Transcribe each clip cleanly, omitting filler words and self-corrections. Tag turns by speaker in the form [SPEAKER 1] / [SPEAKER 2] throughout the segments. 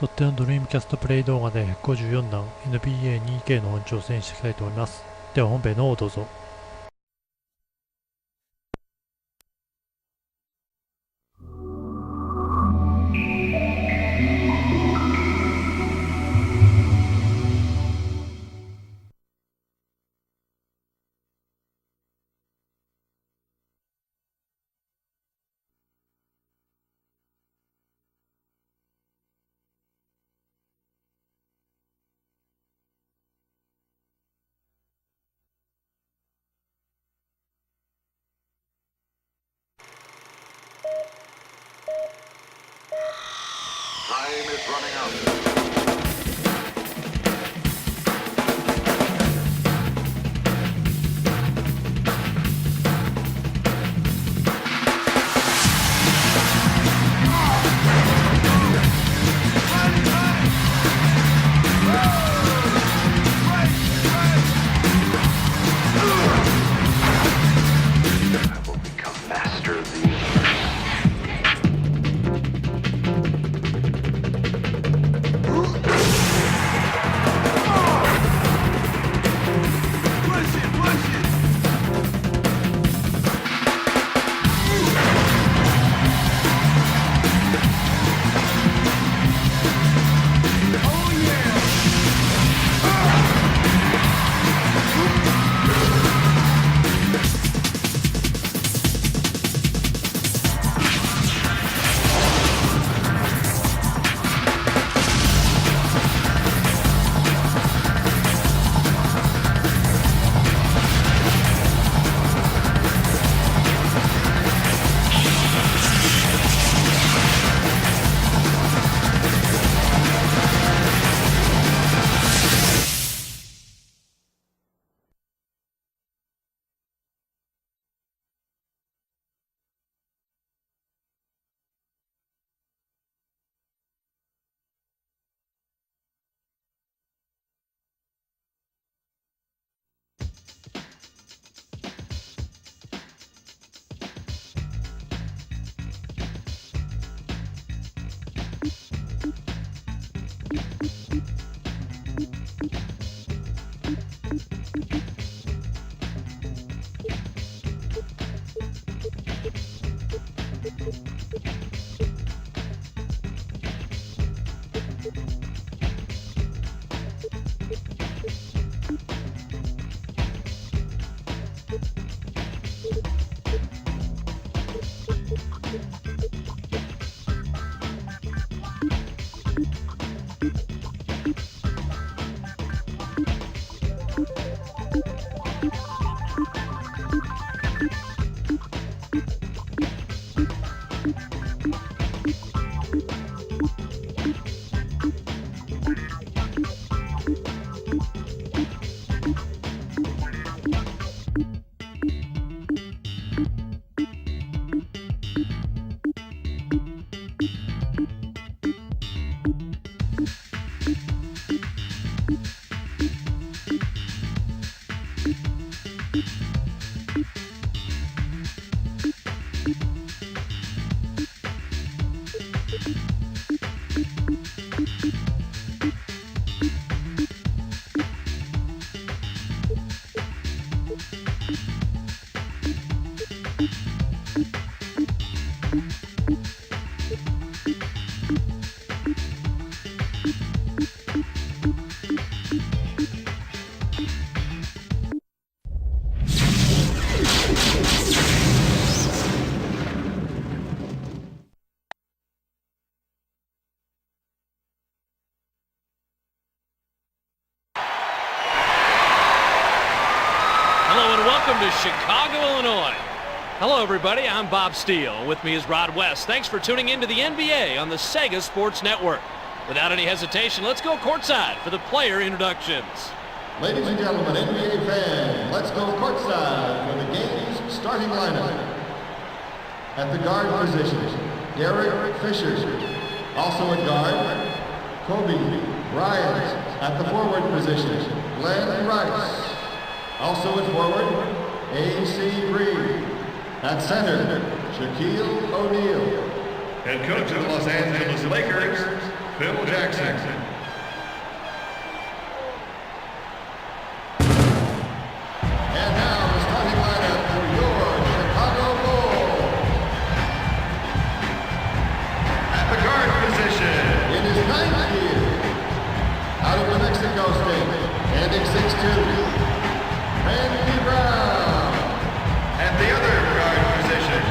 [SPEAKER 1] とってのドリームキャストプレイ動画で154弾 NBA2K の方に挑戦していきたいと思います。では本編の方をどうぞ。
[SPEAKER 2] Time is running out. I will become master of the universe.
[SPEAKER 3] Welcome to Chicago, Illinois. Hello, everybody. I'm Bob Steele. With me is Rod West. Thanks for tuning in to the NBA on the Sega Sports Network. Without any hesitation, let's go courtside for the player introductions.
[SPEAKER 4] Ladies and gentlemen, NBA fans, let's go courtside for the game's starting lineup. At the guard position, Derek Fisher. Also at guard, Kobe Bryant. At the forward position, Glenn Rice. Also at forward, A.C. Green. At center, Shaquille O'Neal.
[SPEAKER 5] Head coach of the Los Angeles Lakers,
[SPEAKER 4] Phil Jackson. And now the starting lineup for your Chicago Bulls. At the guard position, in his 9th year, out of New Mexico State, standing 6'2", Randy Brown. At the other guard position,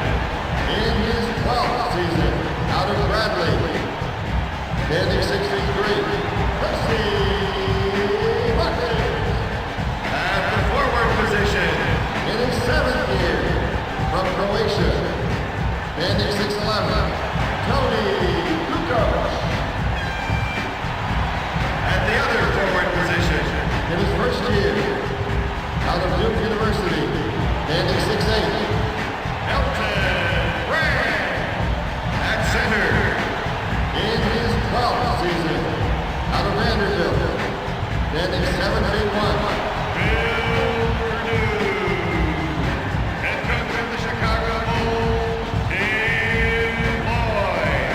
[SPEAKER 4] in his 12th season, out of Bradley, standing 6'3", Percy Buckley. At the forward position, in his 7th year, from Croatia, standing 6'11", Tony Kukoc. At the other forward position, in his first year, out of Duke University, standing 6'8", Elton Brand. At center, in his 12th season, out of Vanderbilt, standing 7'1", Bill Purdue. Head coach of the Chicago Bulls, Tim Boyd.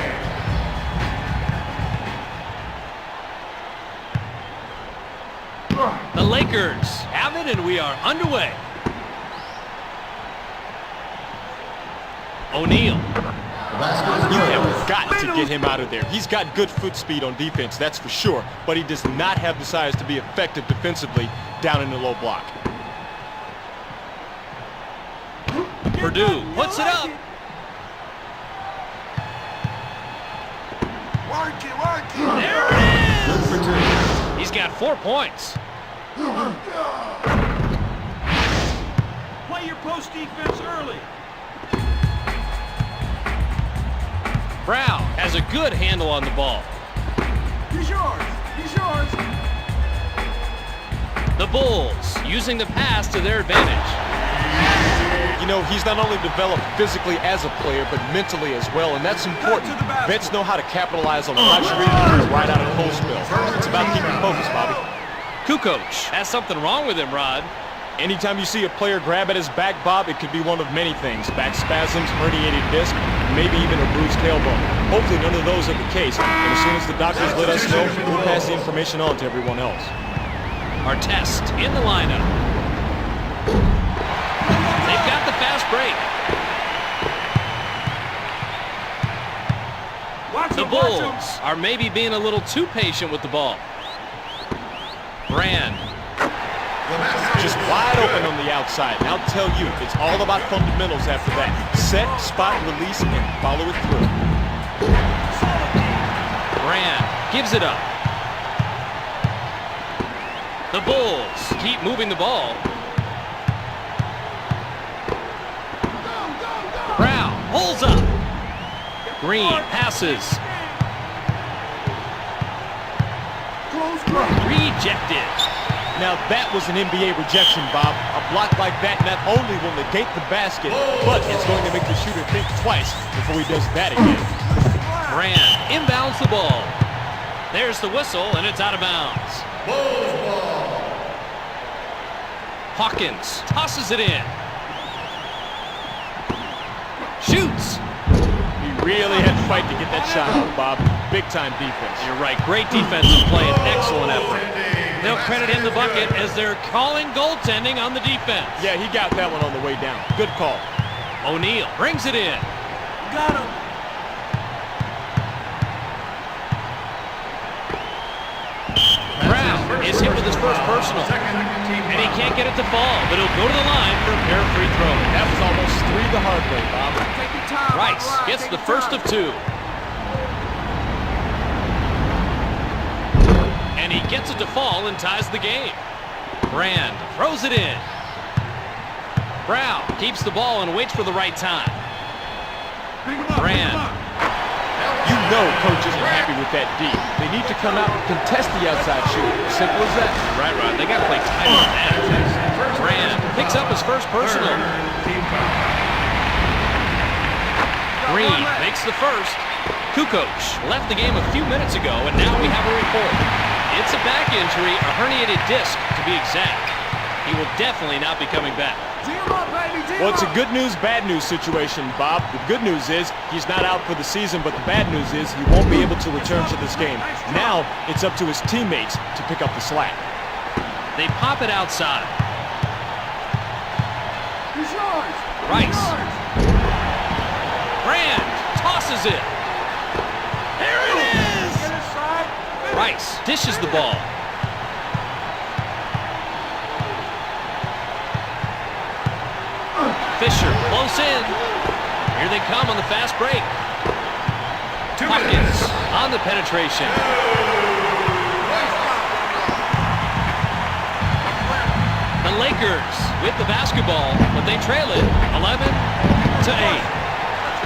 [SPEAKER 3] The Lakers have it, and we are underway. O'Neal.
[SPEAKER 5] You have got to get him out of there. He's got good foot speed on defense, that's for sure, but he does not have the size to be effective defensively down in the low block.
[SPEAKER 3] Purdue puts it up. There it is. He's got 4 points.
[SPEAKER 6] Play your post defense early.
[SPEAKER 3] Brown has a good handle on the ball.
[SPEAKER 6] He's yours. He's yours.
[SPEAKER 3] The Bulls using the pass to their advantage.
[SPEAKER 5] You know, he's not only developed physically as a player, but mentally as well, and that's important. Vets know how to capitalize on the hot streak right out of cold spell. It's about keeping focused, Bobby.
[SPEAKER 3] Kukoc has something wrong with him, Rod.
[SPEAKER 5] Anytime you see a player grab at his back, Bob, it could be one of many things. Back spasms, herniated disc, maybe even a bruised tailbone. Hopefully none of those are the case, and as soon as the doctors let us know, we'll pass the information on to everyone else.
[SPEAKER 3] Our test in the lineup. They've got the fast break. The Bulls are maybe being a little too patient with the ball. Brand.
[SPEAKER 5] Just wide open on the outside, and I'll tell you, it's all about fundamentals after that. Set, spot, release, and follow it through.
[SPEAKER 3] Brand gives it up. The Bulls keep moving the ball. Brown pulls up. Green passes. Rejected.
[SPEAKER 5] Now that was an NBA rejection, Bob. A block like that not only will negate the basket, but it's going to make the shooter think twice before he does that again.
[SPEAKER 3] Brand inbounds the ball. There's the whistle, and it's out of bounds. Hawkins tosses it in. Shoots.
[SPEAKER 5] He really had to fight to get that shot off, Bob. Big-time defense.
[SPEAKER 3] You're right. Great defensive play and excellent effort. They'll credit him the bucket as they're calling goaltending on the defense.
[SPEAKER 5] Yeah, he got that one on the way down. Good call.
[SPEAKER 3] O'Neal brings it in.
[SPEAKER 6] Got him.
[SPEAKER 3] Brown is hit with his first personal. And he can't get it to fall, but he'll go to the line for a pair of free throws.
[SPEAKER 5] That was almost 3 the hard way, Bob.
[SPEAKER 6] Take your time.
[SPEAKER 3] Rice gets the first of 2. And he gets it to fall and ties the game. Brand throws it in. Brown keeps the ball and waits for the right time. Brand.
[SPEAKER 5] You know coach isn't happy with that D. They need to come out and contest the outside shooter. Simple as that.
[SPEAKER 3] Right, Rod. They got to play tight on that. Brand picks up his first personal. Green makes the first. Kukoc left the game a few minutes ago, and now we have a report. It's a back injury, a herniated disc to be exact. He will definitely not be coming back.
[SPEAKER 6] Team up, baby.
[SPEAKER 5] Well, it's a good news, bad news situation, Bob. The good news is he's not out for the season, but the bad news is he won't be able to return to this game. Now it's up to his teammates to pick up the slack.
[SPEAKER 3] They pop it outside.
[SPEAKER 6] He's yours.
[SPEAKER 3] Rice. Brand tosses it. Here it is!
[SPEAKER 6] Get inside.
[SPEAKER 3] Rice dishes the ball. Fisher close in. Here they come on the fast break. Hawkins on the penetration. The Lakers with the basketball, but they trail it 11-8.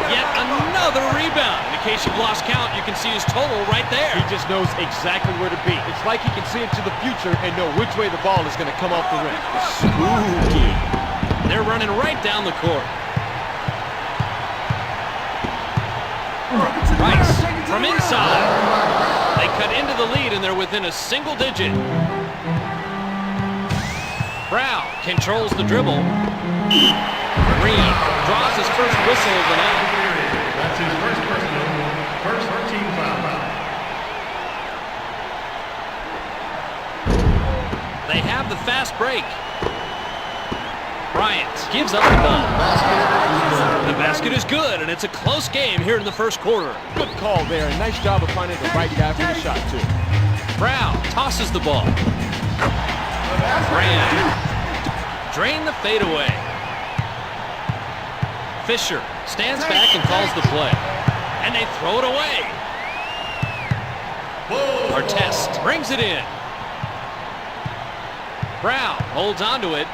[SPEAKER 3] Yet another rebound. In case you've lost count, you can see his total right there.
[SPEAKER 5] He just knows exactly where to be. It's like he can see into the future and know which way the ball is going to come off the rim. Spooky.
[SPEAKER 3] They're running right down the court. Rice from inside. They cut into the lead and they're within a single digit. Brown controls the dribble. Green draws his first whistle of the night.
[SPEAKER 4] That's his first personal, first team foul.
[SPEAKER 3] They have the fast break. Bryant gives up the ball. The basket is good, and it's a close game here in the first quarter.
[SPEAKER 5] Good call there. Nice job of finding the right guy for the shot, too.
[SPEAKER 3] Brown tosses the ball. Brand drain the fadeaway. Fisher stands back and calls the play. And they throw it away. Artest brings it in. Brown holds on to it.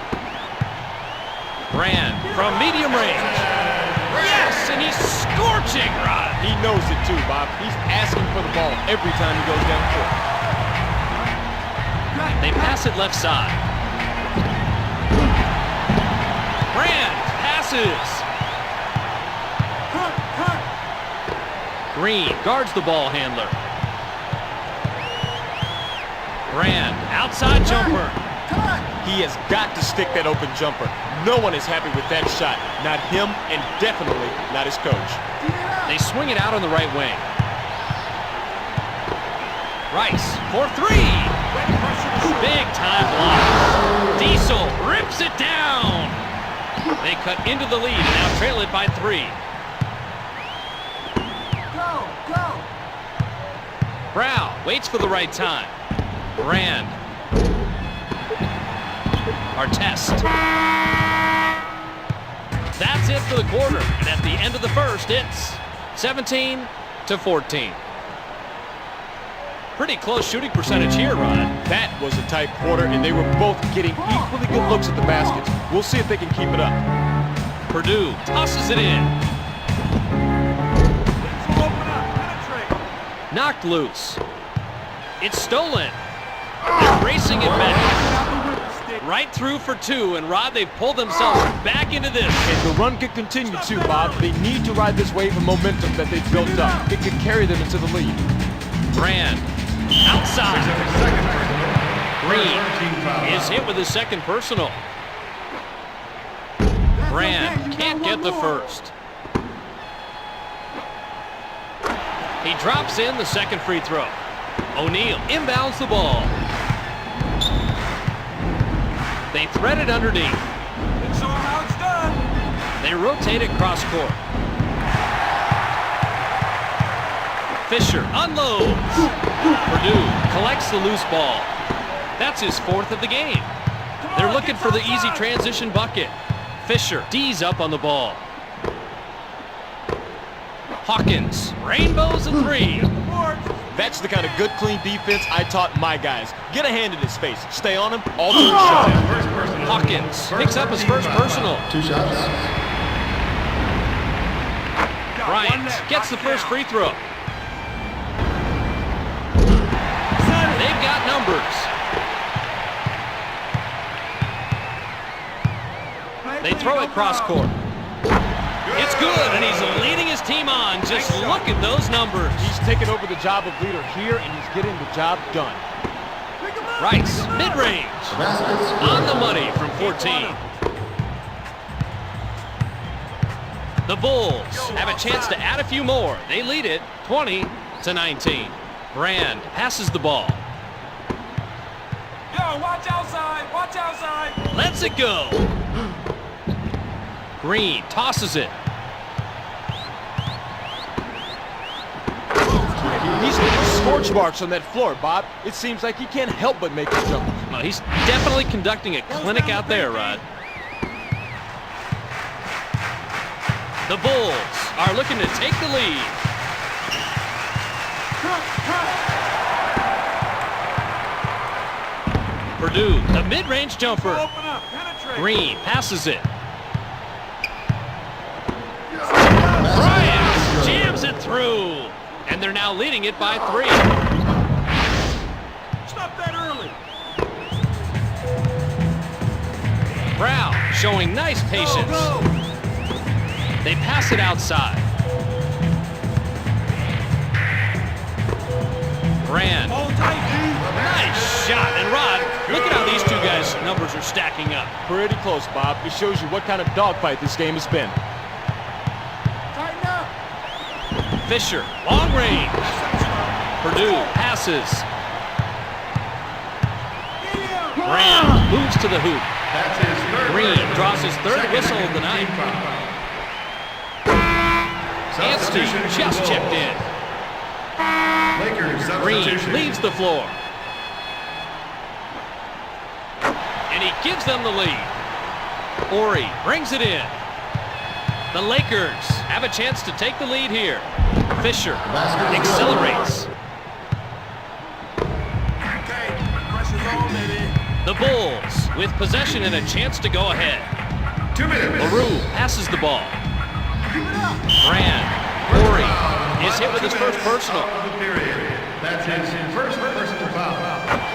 [SPEAKER 3] Brand from medium range. Yes, and he's scorching, Rod.
[SPEAKER 5] He knows it too, Bob. He's asking for the ball every time he goes down court.
[SPEAKER 3] They pass it left side. Brand passes. Green guards the ball handler. Brand, outside jumper.
[SPEAKER 5] He has got to stick that open jumper. No one is happy with that shot. Not him, and definitely not his coach.
[SPEAKER 3] They swing it out on the right wing. Rice for three. Big time block. Diesel rips it down. They cut into the lead and now trail it by 3.
[SPEAKER 6] Go.
[SPEAKER 3] Brown waits for the right time. Brand. Artest. That's it for the quarter. And at the end of the first, it's 17-14. Pretty close shooting percentage here, Rod.
[SPEAKER 5] That was a tight quarter, and they were both getting equally good looks at the baskets. We'll see if they can keep it up.
[SPEAKER 3] Purdue tosses it in. Knocked loose. It's stolen. They're racing it back. Right through for 2, and Rod, they've pulled themselves back into this.
[SPEAKER 5] And the run could continue too, Bob. They need to ride this wave of momentum that they've built up. It could carry them into the lead.
[SPEAKER 3] Brand, outside. Green is hit with his second personal. Brand can't get the first. He drops in the second free throw. O'Neal inbounds the ball. They thread it underneath.
[SPEAKER 6] Let's show 'em how it's done.
[SPEAKER 3] They rotate it cross court. Fisher unloads. Purdue collects the loose ball. That's his 4th of the game. They're looking for the easy transition bucket. Fisher D's up on the ball. Hawkins rainbows a 3.
[SPEAKER 5] That's the kind of good, clean defense I taught my guys. Get a hand in his face. Stay on him. Alter the shot.
[SPEAKER 3] Hawkins picks up his first personal.
[SPEAKER 4] 2 shots.
[SPEAKER 3] Bryant gets the first free throw. They've got numbers. They throw it cross court. It's good, and he's leading his team on. Just look at those numbers.
[SPEAKER 5] He's taken over the job of leader here, and he's getting the job done.
[SPEAKER 3] Rice, mid-range. On the money from 14. The Bulls have a chance to add a few more. They lead it 20-19. Brand passes the ball.
[SPEAKER 6] Yo, watch outside. Watch outside.
[SPEAKER 3] Lets it go. Green tosses it.
[SPEAKER 5] He's getting scorch marks on that floor, Bob. It seems like he can't help but make a jump.
[SPEAKER 3] Well, he's definitely conducting a clinic out there, Rod. The Bulls are looking to take the lead. Purdue, the mid-range jumper.
[SPEAKER 6] Open up. Penetrate.
[SPEAKER 3] Green passes it. Bryant jams it through. And they're now leading it by 3.
[SPEAKER 6] Stop that early.
[SPEAKER 3] Brown showing nice patience.
[SPEAKER 6] Go.
[SPEAKER 3] They pass it outside. Brand.
[SPEAKER 6] Hold tight,
[SPEAKER 3] Nice shot. And Rod, look at how these two guys' numbers are stacking up.
[SPEAKER 5] Pretty close, Bob. It shows you what kind of dogfight this game has been.
[SPEAKER 6] Tighten up.
[SPEAKER 3] Fisher, long range. Purdue passes. Brand moves to the hoop.
[SPEAKER 4] That's his third.
[SPEAKER 3] Green draws his third whistle of the night. Anstey just checked in.
[SPEAKER 4] Lakers
[SPEAKER 3] Green
[SPEAKER 4] substitution.
[SPEAKER 3] leaves the floor. And he gives them the lead. Ori brings it in. The Lakers have a chance to take the lead here. Fisher accelerates.
[SPEAKER 6] Okay. Pressure's on, baby.
[SPEAKER 3] The Bulls with possession and a chance to go ahead.
[SPEAKER 4] 2 minutes.
[SPEAKER 3] LaRue passes the ball. Brand. Ori is hit with his first personal.
[SPEAKER 4] Of the period. That's his first personal foul.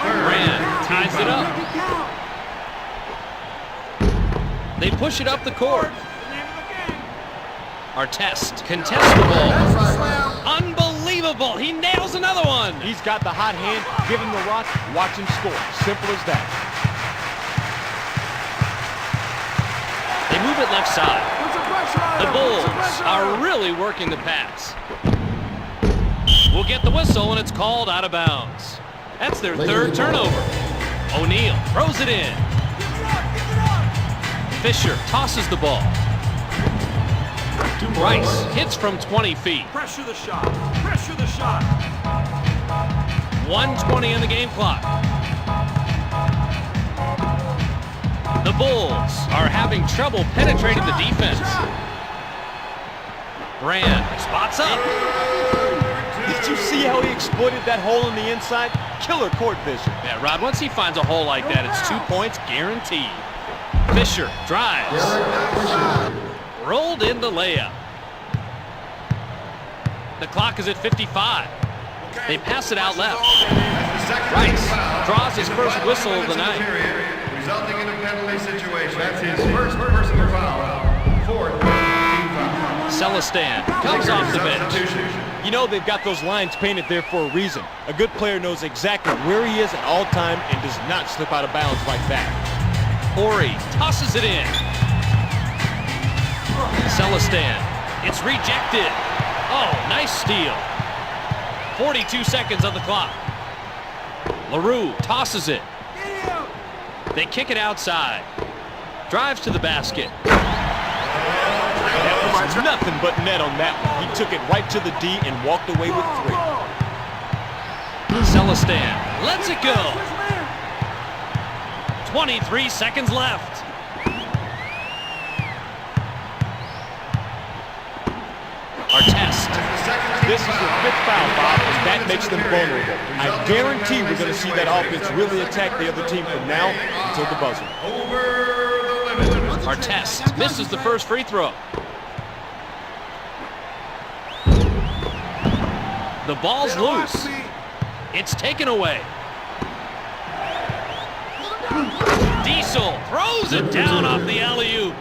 [SPEAKER 3] Brand ties it up.
[SPEAKER 6] Make it count.
[SPEAKER 3] They push it up the court.
[SPEAKER 6] The name of the game.
[SPEAKER 3] Artest contests the ball. Unbelievable. He nails another one.
[SPEAKER 5] He's got the hot hand. Give him the rock. Watch him score. Simple as that.
[SPEAKER 3] They move it left side.
[SPEAKER 6] Put some pressure on
[SPEAKER 3] The
[SPEAKER 6] him. Put
[SPEAKER 3] Bulls
[SPEAKER 6] some pressure on
[SPEAKER 3] are
[SPEAKER 6] him.
[SPEAKER 3] really working the pass. We'll get the whistle and it's called out of bounds. That's their third turnover. O'Neal throws it in.
[SPEAKER 6] Give it up. Give it up.
[SPEAKER 3] Fisher tosses the ball. Rice hits from 20 feet.
[SPEAKER 6] Pressure the shot. Pressure the shot.
[SPEAKER 3] 1:20 in the game clock. The Bulls are having trouble penetrating the defense. Brand spots up.
[SPEAKER 5] Did you see how he exploited that hole in the inside? Killer court vision.
[SPEAKER 3] Yeah, Rod, once he finds a hole like that, it's 2 points guaranteed. Fisher drives. Rolled in the layup. The clock is at 55. They pass it out left. Rice draws his first whistle of the night.
[SPEAKER 4] Resulting in a penalty situation. That's his first personal foul. Fourth team foul.
[SPEAKER 3] Celestin comes off the bench.
[SPEAKER 5] You know they've got those lines painted there for a reason. A good player knows exactly where he is at all time and does not slip out of bounds like that.
[SPEAKER 3] Ori tosses it in. Celestin. It's rejected. Oh, nice steal. 42 seconds on the clock. LaRue tosses it. They kick it outside. Drives to the basket.
[SPEAKER 5] That was nothing but net on that one. He took it right to the D and walked away with 3.
[SPEAKER 3] Celestin lets it go. 23 seconds left. Artest.
[SPEAKER 5] This is their 5th foul, Bob, and that makes them vulnerable. I guarantee we're going to see that offense really attack the other team from now until the buzzer.
[SPEAKER 3] Artest misses the first free throw. The ball's loose. It's taken away. Diesel throws it down off the alley-oop.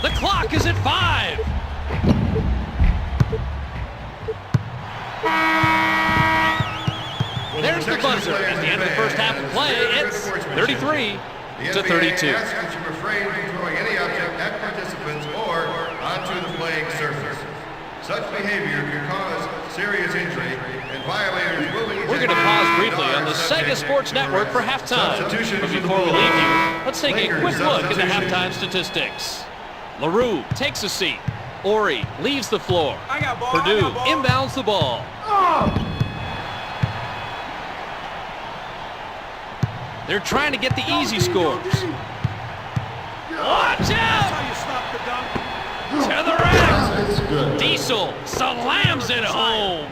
[SPEAKER 3] The clock is at 5. There's the buzzer. At the end of the first half of play, it's to 32.
[SPEAKER 4] asks that you refrain from throwing any object at participants or onto the playing surface. Such behavior can cause serious injury, and violators will be
[SPEAKER 3] We're going to pause briefly on the Sega Sports Network for halftime. But before we leave you, let's take a quick look at the halftime statistics. LaRue takes a seat. Ori leaves the floor.
[SPEAKER 6] I got ball.
[SPEAKER 3] Purdue
[SPEAKER 6] I got ball.
[SPEAKER 3] inbounds the ball. They're trying to get the easy scores. Watch
[SPEAKER 6] That's
[SPEAKER 3] out!
[SPEAKER 6] how you stop the dunk.
[SPEAKER 3] To the rack!
[SPEAKER 4] Basket's good.
[SPEAKER 3] Diesel slams it home.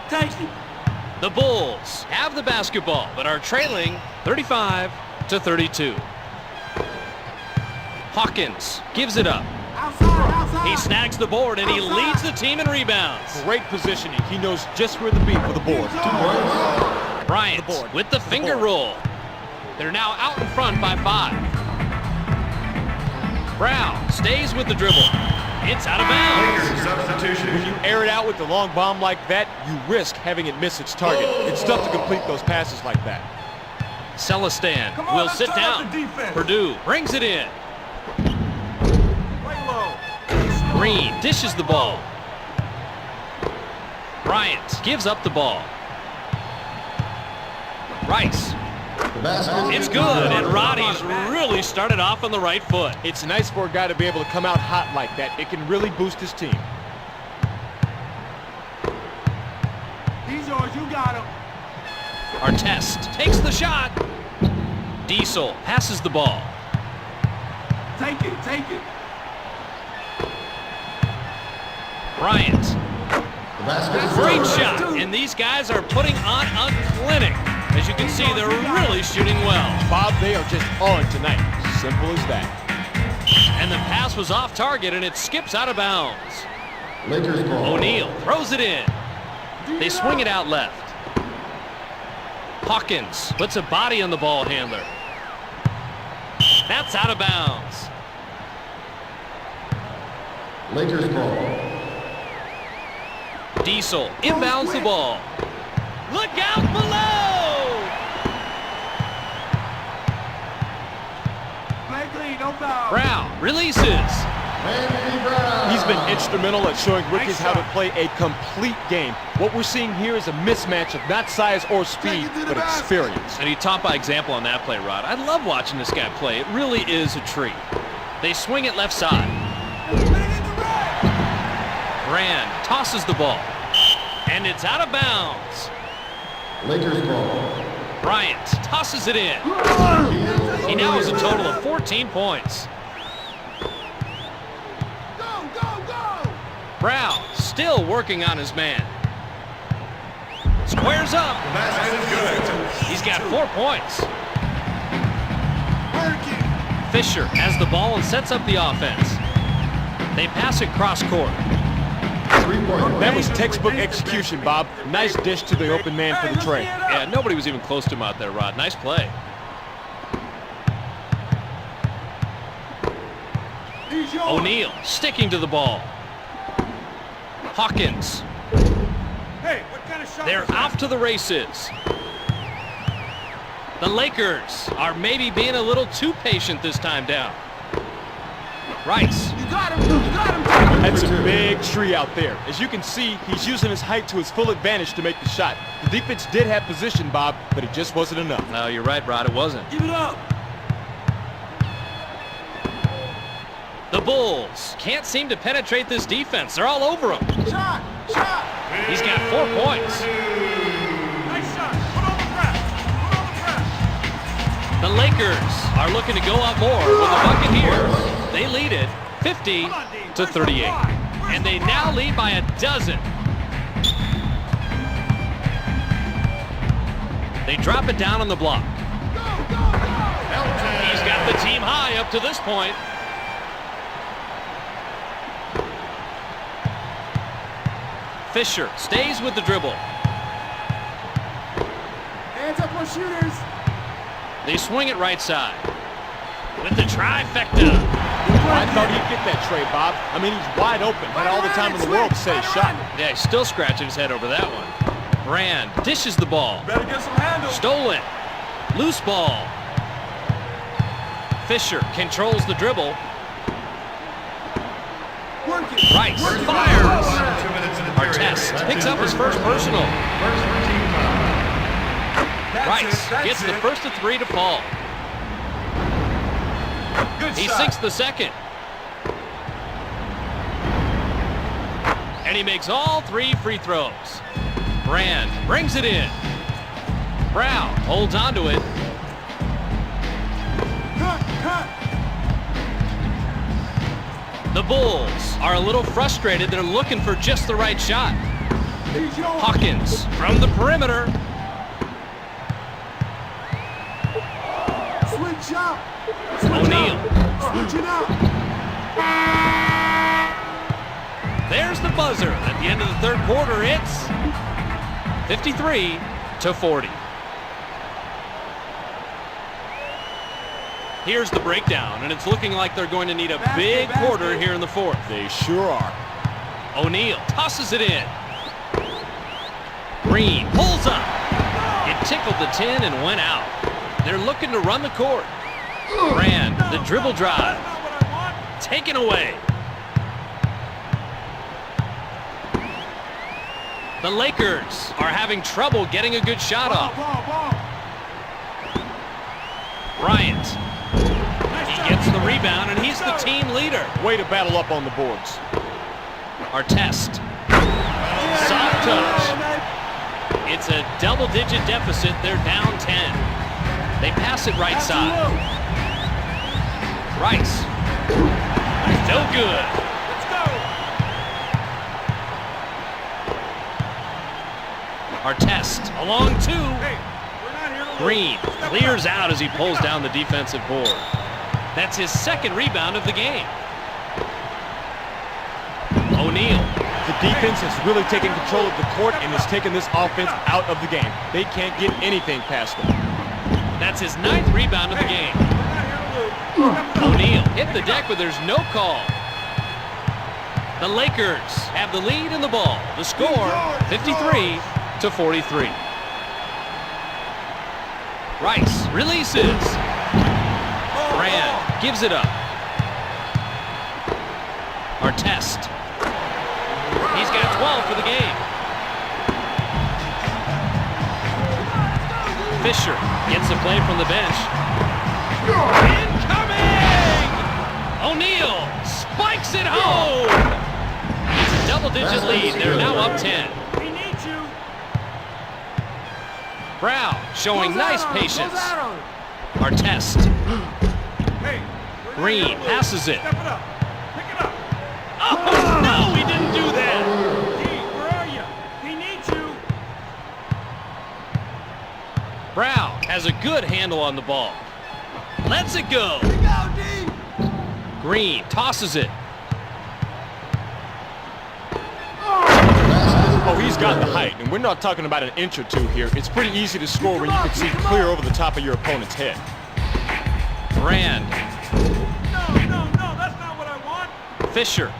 [SPEAKER 6] Take it.
[SPEAKER 3] The Bulls have the basketball, but are trailing 35 to 32. Hawkins gives it up.
[SPEAKER 6] Outside.
[SPEAKER 3] He snags the board and he leads the team in rebounds.
[SPEAKER 5] Great positioning. He knows just where to be for the board.
[SPEAKER 3] Bryant with the finger roll. They're now out in front by 5. Brown stays with the dribble. It's out of bounds.
[SPEAKER 4] Lakers substitution.
[SPEAKER 5] When you air it out with the long bomb like that, you risk having it miss its target. It's tough to complete those passes like that.
[SPEAKER 3] Celistan
[SPEAKER 6] Come on,
[SPEAKER 3] will
[SPEAKER 6] let's
[SPEAKER 3] sit
[SPEAKER 6] turn up
[SPEAKER 3] down.
[SPEAKER 6] the defense.
[SPEAKER 3] Purdue brings it in.
[SPEAKER 6] Play low.
[SPEAKER 3] Green dishes the ball. Bryant gives up the ball. Rice.
[SPEAKER 4] The basket.
[SPEAKER 3] It's good, and Roddy's really started off on the right foot.
[SPEAKER 5] It's nice for a guy to be able to come out hot like that. It can really boost his team.
[SPEAKER 6] He's yours. You got him.
[SPEAKER 3] Artest takes the shot. Diesel passes the ball.
[SPEAKER 6] Take it. Take it.
[SPEAKER 3] Bryant,
[SPEAKER 4] The basket is
[SPEAKER 3] great
[SPEAKER 4] good.
[SPEAKER 3] shot, and these guys are putting on a clinic. As you can see, they're really shooting well.
[SPEAKER 5] Bob, they are just on tonight. Simple as that.
[SPEAKER 3] And the pass was off target, and it skips out of bounds.
[SPEAKER 4] Lakers ball.
[SPEAKER 3] O'Neal throws it in. They swing it out left. Hawkins puts a body on the ball handler. That's out of bounds.
[SPEAKER 4] Lakers ball.
[SPEAKER 3] Diesel inbounds the ball. Look out below!
[SPEAKER 6] Play clean. No foul.
[SPEAKER 3] Brown releases.
[SPEAKER 4] Anthony Brown.
[SPEAKER 5] He's been instrumental at showing rookies how to play a complete game. What we're seeing here is a mismatch of not size or speed, but experience.
[SPEAKER 3] And he taught by example on that play, Rod. I love watching this guy play. It really is a treat. They swing it left side.
[SPEAKER 6] Put it in the rack.
[SPEAKER 3] Brand tosses the ball. And it's out of bounds.
[SPEAKER 4] Lakers ball.
[SPEAKER 3] Bryant tosses it in. He now has a total of 14 points.
[SPEAKER 6] Go. Go. Go.
[SPEAKER 3] Brown still working on his man. Squares up.
[SPEAKER 4] The basket is good.
[SPEAKER 3] He's got 4 points.
[SPEAKER 6] Working.
[SPEAKER 3] Fisher has the ball and sets up the offense. They pass it cross court.
[SPEAKER 4] 3-point.
[SPEAKER 5] That was textbook execution, Bob. Nice dish to the open man for the tray.
[SPEAKER 3] Yeah, nobody was even close to him out there, Rod. Nice play.
[SPEAKER 6] He's yours.
[SPEAKER 3] O'Neal sticking to the ball. Hawkins.
[SPEAKER 6] Hey, what kind of shot?
[SPEAKER 3] They're
[SPEAKER 6] was that?
[SPEAKER 3] off to the races. The Lakers are maybe being a little too patient this time down. Rice.
[SPEAKER 6] You got him. You got him.
[SPEAKER 5] That's a big tree out there. As you can see, he's using his height to his full advantage to make the shot. The defense did have position, Bob, but it just wasn't enough.
[SPEAKER 3] No, you're right, Rod. It wasn't.
[SPEAKER 6] Give it up.
[SPEAKER 3] The Bulls can't seem to penetrate this defense. They're all over him.
[SPEAKER 6] Shot. Shot.
[SPEAKER 3] He's got 4 points.
[SPEAKER 6] Nice shot. Put on the press. Put on the press.
[SPEAKER 3] The Lakers are looking to go up more with the bucket here. They lead it 50 to 38. And they now lead by a dozen. They drop it down on the block. He's got the team high up to this point. Fisher stays with the dribble.
[SPEAKER 6] Hands up for shooters.
[SPEAKER 3] They swing it right side. With the trifecta.
[SPEAKER 5] I thought he'd get that tray, Bob. I mean, he's wide open. Had all the time in the world to set his shot.
[SPEAKER 3] Yeah, he's still scratching his head over that one. Brand dishes the ball.
[SPEAKER 6] Better get some handles.
[SPEAKER 3] Stolen. Loose ball. Fisher controls the dribble. Rice fires. Artest picks up his first personal. Rice gets the first of 3 to fall. He sinks the second. And he makes all 3 free throws. Brand brings it in. Brown holds onto it. The Bulls are a little frustrated. They're looking for just the right shot. Hawkins from the perimeter. O'Neal. There's the buzzer. At the end of the third quarter, it's 53-40. Here's the breakdown, and it's looking like they're going to need a big quarter here in the fourth.
[SPEAKER 5] They sure are.
[SPEAKER 3] O'Neal tosses it in. Green pulls up. It tickled the tin and went out. They're looking to run the court. Brand, the dribble drive. Taken away. The Lakers are having trouble getting a good shot off. Bryant. He gets the rebound, and he's the team leader.
[SPEAKER 5] Way to battle up on the boards.
[SPEAKER 3] Artest. Soft touch. It's a double-digit deficit. They're down 10. They pass it right side. Rice. No good.
[SPEAKER 6] Let's go.
[SPEAKER 3] Artest along 2.
[SPEAKER 6] Hey, we're not here to lose.
[SPEAKER 3] Green clears out as he pulls down the defensive board. That's his second rebound of the game. O'Neal.
[SPEAKER 5] The defense has really taken control of the court and has taken this offense out of the game. They can't get anything past them.
[SPEAKER 3] That's his 9th rebound of the game. O'Neal hit the deck, but there's no call. The Lakers have the lead in the ball. The score, 53-43. Rice releases. Brand gives it up. Artest. He's got 12 for the game. Fisher gets the play from the bench. Incoming! O'Neal spikes it home! It's a double-digit lead. They're now up 10.
[SPEAKER 6] We need you.
[SPEAKER 3] Brown showing nice patience. Artest.
[SPEAKER 6] Hey,
[SPEAKER 3] Green passes it.
[SPEAKER 6] step it up. Pick it up.
[SPEAKER 3] Oh, no, he didn't do that.
[SPEAKER 6] D, where are you? He needs you.
[SPEAKER 3] Brown has a good handle on the ball. Lets it go.
[SPEAKER 6] Go, D.
[SPEAKER 3] Green tosses it.
[SPEAKER 5] Oh, he's got the height, and we're not talking about an inch or two here. It's pretty easy to score when you can see clear over the top of your opponent's head.
[SPEAKER 3] Brand.
[SPEAKER 6] No, that's not what I want.
[SPEAKER 3] Fisher.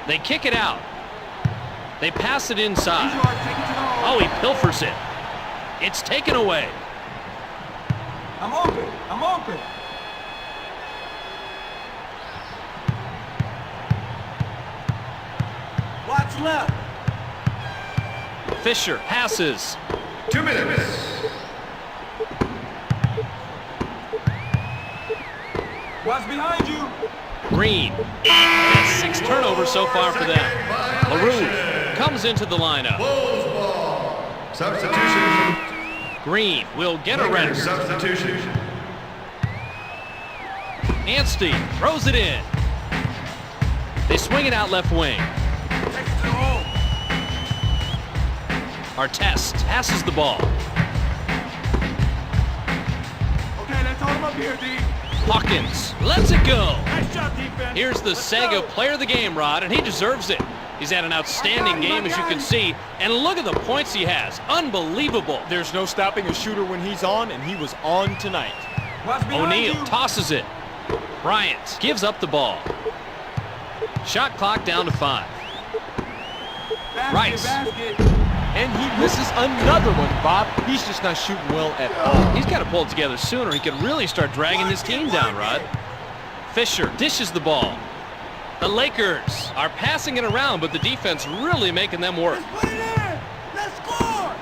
[SPEAKER 3] They kick it out. They pass it inside. Oh, he pilfers it. It's taken away.
[SPEAKER 6] I'm open. Watch left.
[SPEAKER 3] Fisher passes.
[SPEAKER 4] 2 minutes.
[SPEAKER 6] Watch behind you.
[SPEAKER 3] Green. That's 6 turnovers so far for them. LaRue comes into the lineup.
[SPEAKER 4] Bulls ball. Substitution.
[SPEAKER 3] Green will get a
[SPEAKER 4] Lakers
[SPEAKER 3] rest.
[SPEAKER 4] substitution.
[SPEAKER 3] Anstey throws it in. They swing it out left wing.
[SPEAKER 6] Take it to the hole.
[SPEAKER 3] Artest passes the ball.
[SPEAKER 6] Okay, let's hold him up here, D.
[SPEAKER 3] Hawkins lets it go.
[SPEAKER 6] Nice job, defense.
[SPEAKER 3] Here's the
[SPEAKER 6] Let's
[SPEAKER 3] Sega
[SPEAKER 6] go.
[SPEAKER 3] player of the game, Rod, and he deserves it. He's had an outstanding game, as you can see, and look at the points he has. Unbelievable.
[SPEAKER 5] There's no stopping a shooter when he's on, and he was on tonight.
[SPEAKER 6] Watch behind
[SPEAKER 3] O'Neal
[SPEAKER 6] you.
[SPEAKER 3] tosses it. Bryant gives up the ball. Shot clock down to 5.
[SPEAKER 6] Basket,
[SPEAKER 3] Rice.
[SPEAKER 6] basket.
[SPEAKER 5] And he misses another one, Bob. He's just not shooting well at all.
[SPEAKER 3] He's got to pull it together sooner. He could really start dragging this team down, Rod. Fisher dishes the ball. The Lakers are passing it around, but the defense really making them work.
[SPEAKER 6] Let's put it in. Let's score.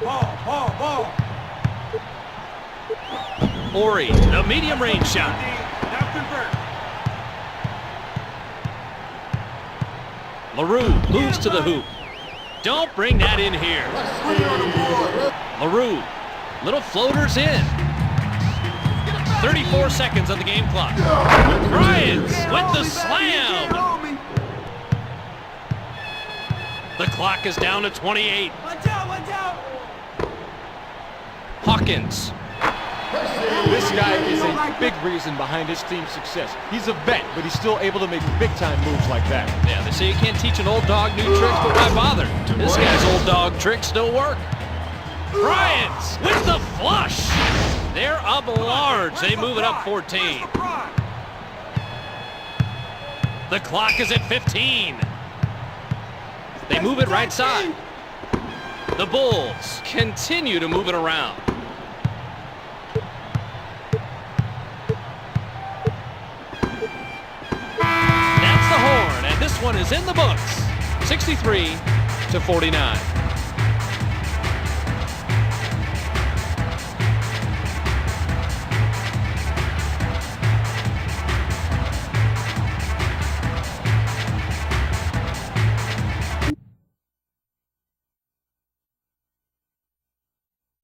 [SPEAKER 6] Ball.
[SPEAKER 3] Ori, the medium range shot.
[SPEAKER 6] Now convert.
[SPEAKER 3] LaRue moves to the hoop. Don't bring that in here. LaRue, little floaters in. 34 seconds on the game clock. Bryant with the slam. The clock is down to 28.
[SPEAKER 6] Watch out.
[SPEAKER 3] Hawkins.
[SPEAKER 5] This guy is a big reason behind his team's success. He's a vet, but he's still able to make big-time moves like that.
[SPEAKER 3] Yeah, they say you can't teach an old dog new tricks, but why bother? This guy's old dog tricks still work. Bryant with the flush. They're up large. They move it up 14. The clock is at 15. They move it right side. The Bulls continue to move it around. That's the horn, and this one is in the books. 63-49.